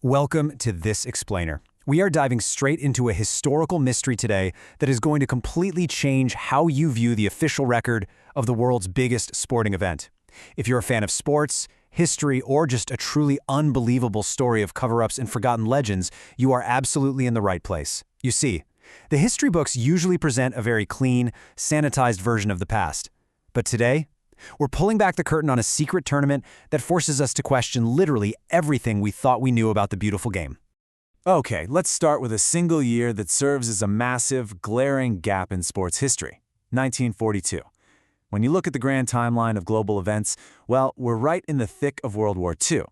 Welcome to This Explainer. We are diving straight into a historical mystery today that is going to completely change how you view the official record of the world's biggest sporting event. If you're a fan of sports, history, or just a truly unbelievable story of cover-ups and forgotten legends, you are absolutely in the right place. You see, the history books usually present a very clean, sanitized version of the past. But today, we're pulling back the curtain on a secret tournament that forces us to question literally everything we thought we knew about the beautiful game. Okay, let's start with a single year that serves as a massive, glaring gap in sports history, 1942. When you look at the grand timeline of global events, well, we're right in the thick of World War II.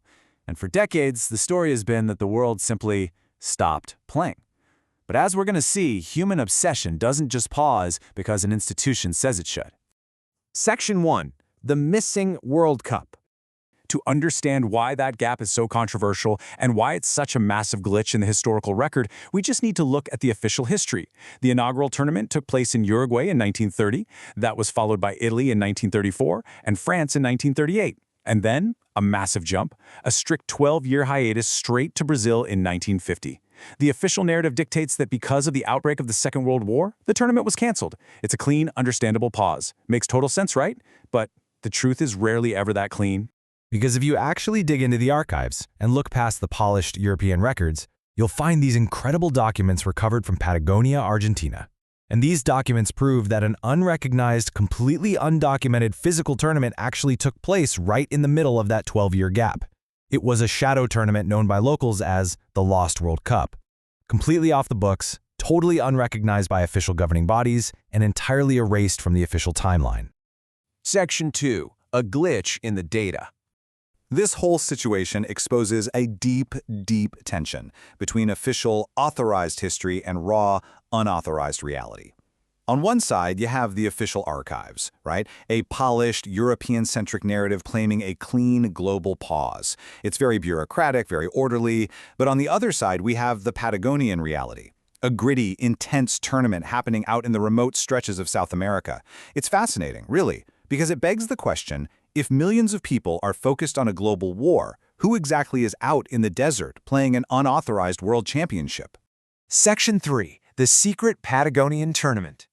And for decades, the story has been that the world simply stopped playing. But as we're going to see, human obsession doesn't just pause because an institution says it should. Section 1. The Missing World Cup. To understand why that gap is so controversial and why it's such a massive glitch in the historical record, we just need to look at the official history. The inaugural tournament took place in Uruguay in 1930. That was followed by Italy in 1934 and France in 1938. And then, a massive jump, a strict 12-year hiatus straight to Brazil in 1950. The official narrative dictates that because of the outbreak of the Second World War, the tournament was canceled. It's a clean, understandable pause. Makes total sense, right? But the truth is rarely ever that clean. Because if you actually dig into the archives and look past the polished European records, you'll find these incredible documents recovered from Patagonia, Argentina. And these documents prove that an unrecognized, completely undocumented physical tournament actually took place right in the middle of that 12-year gap. It was a shadow tournament known by locals as the Lost World Cup. Completely off the books, totally unrecognized by official governing bodies, and entirely erased from the official timeline. Section 2. A glitch in the data. This whole situation exposes a deep tension between official, authorized history and raw, unauthorized reality. On one side, you have the official archives, right? A polished, European-centric narrative claiming a clean global pause. It's very bureaucratic, very orderly. But on the other side, we have the Patagonian reality. A gritty, intense tournament happening out in the remote stretches of South America. It's fascinating, really, because it begs the question, if millions of people are focused on a global war, who exactly is out in the desert playing an unauthorized world championship? Section 3. The Secret Patagonian Tournament.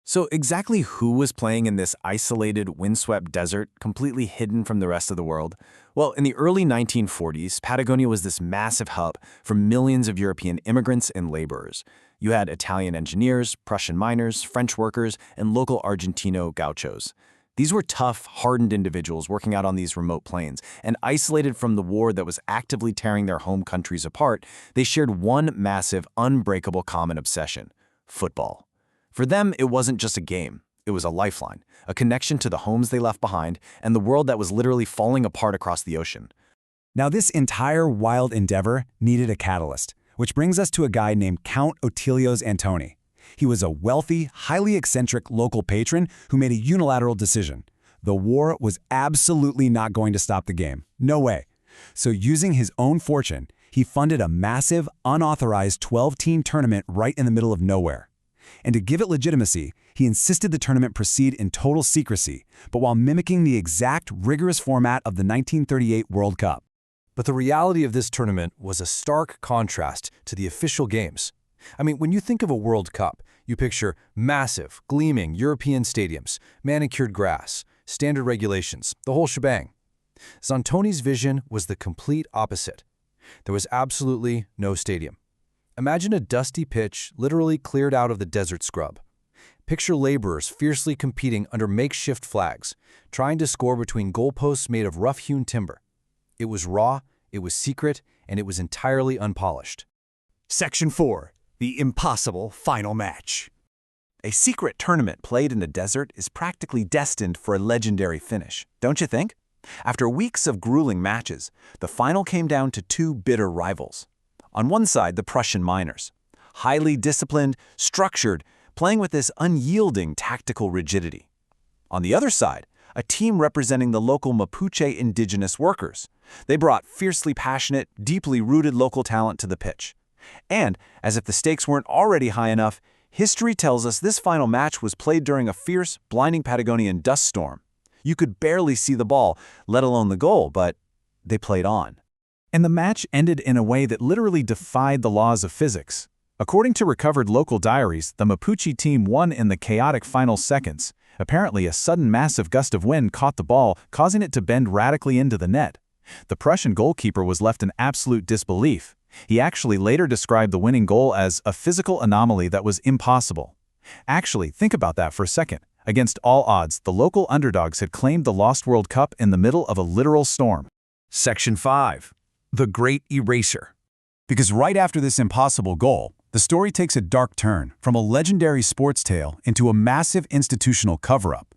So exactly who was playing in this isolated, windswept desert, completely hidden from the rest of the world? Well, in the early 1940s, Patagonia was this massive hub for millions of European immigrants and laborers. You had Italian engineers, Prussian miners, French workers, and local Argentino gauchos. These were tough, hardened individuals working out on these remote plains, and isolated from the war that was actively tearing their home countries apart, they shared one massive, unbreakable common obsession: football. For them, it wasn't just a game. It was a lifeline, a connection to the homes they left behind, and the world that was literally falling apart across the ocean. Now, this entire wild endeavor needed a catalyst, which brings us to a guy named Count Otilios Antoni. He was a wealthy, highly eccentric local patron who made a unilateral decision. The war was absolutely not going to stop the game. No way. So using his own fortune, he funded a massive, unauthorized 12-team tournament right in the middle of nowhere. And to give it legitimacy, he insisted the tournament proceed in total secrecy, but while mimicking the exact rigorous format of the 1938 World Cup. But the reality of this tournament was a stark contrast to the official games. I mean, when you think of a World Cup, you picture massive, gleaming European stadiums, manicured grass, standard regulations, the whole shebang. Zantoni's vision was the complete opposite. There was absolutely no stadium. Imagine a dusty pitch literally cleared out of the desert scrub. Picture laborers fiercely competing under makeshift flags, trying to score between goalposts made of rough-hewn timber. It was raw, it was secret, and it was entirely unpolished. Section 4. The Impossible Final Match. A secret tournament played in the desert is practically destined for a legendary finish, don't you think? After weeks of grueling matches, the final came down to two bitter rivals. On one side, the Prussian miners, highly disciplined, structured, playing with this unyielding tactical rigidity. On the other side, a team representing the local Mapuche indigenous workers. They brought fiercely passionate, deeply rooted local talent to the pitch. And, as if the stakes weren't already high enough, history tells us this final match was played during a fierce, blinding Patagonian dust storm. You could barely see the ball, let alone the goal, but they played on. And the match ended in a way that literally defied the laws of physics. According to recovered local diaries, the Mapuche team won in the chaotic final seconds. Apparently, a sudden massive gust of wind caught the ball, causing it to bend radically into the net. The Prussian goalkeeper was left in absolute disbelief. He actually later described the winning goal as a physical anomaly that was impossible. Actually, think about that for a second. Against all odds, the local underdogs had claimed the lost World Cup in the middle of a literal storm. Section 5. The Great Eraser. Because right after this impossible goal, the story takes a dark turn from a legendary sports tale into a massive institutional cover-up.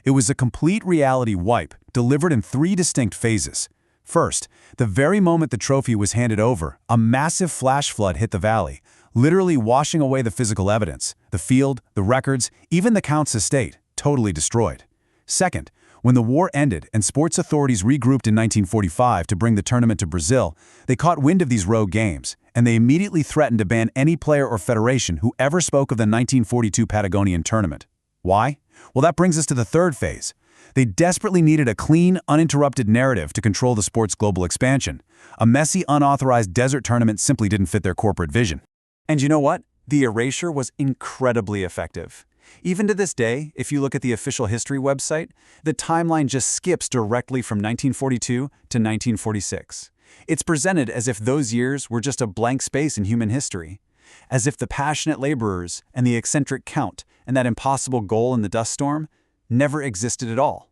It was a complete reality wipe, delivered in 3 distinct phases. First, the very moment the trophy was handed over, a massive flash flood hit the valley, literally washing away the physical evidence, the field, the records, even the Count's estate, totally destroyed. Second, when the war ended and sports authorities regrouped in 1945 to bring the tournament to Brazil, they caught wind of these rogue games, and they immediately threatened to ban any player or federation who ever spoke of the 1942 Patagonian tournament. Why? Well, that brings us to the third phase. They desperately needed a clean, uninterrupted narrative to control the sport's global expansion. A messy, unauthorized desert tournament simply didn't fit their corporate vision. And you know what? The erasure was incredibly effective. Even to this day, if you look at the official history website, the timeline just skips directly from 1942 to 1946. It's presented as if those years were just a blank space in human history, as if the passionate laborers and the eccentric Count and that impossible goal in the dust storm never existed at all.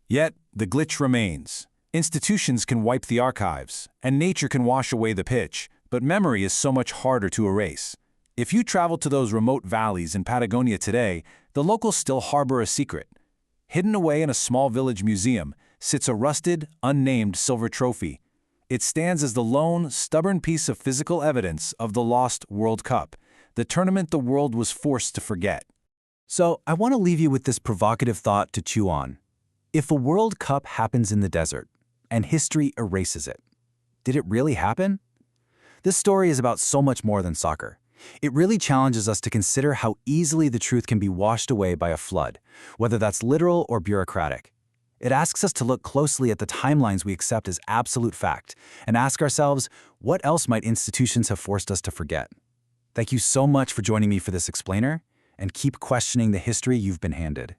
Yet, the glitch remains. Institutions can wipe the archives, and nature can wash away the pitch, but memory is so much harder to erase. If you travel to those remote valleys in Patagonia today, the locals still harbor a secret. Hidden away in a small village museum sits a rusted, unnamed silver trophy. It stands as the lone, stubborn piece of physical evidence of the lost World Cup, the tournament the world was forced to forget. So, I want to leave you with this provocative thought to chew on. If a World Cup happens in the desert, and history erases it, did it really happen? This story is about so much more than soccer. It really challenges us to consider how easily the truth can be washed away by a flood, whether that's literal or bureaucratic. It asks us to look closely at the timelines we accept as absolute fact, and ask ourselves, what else might institutions have forced us to forget? Thank you so much for joining me for this explainer, and keep questioning the history you've been handed.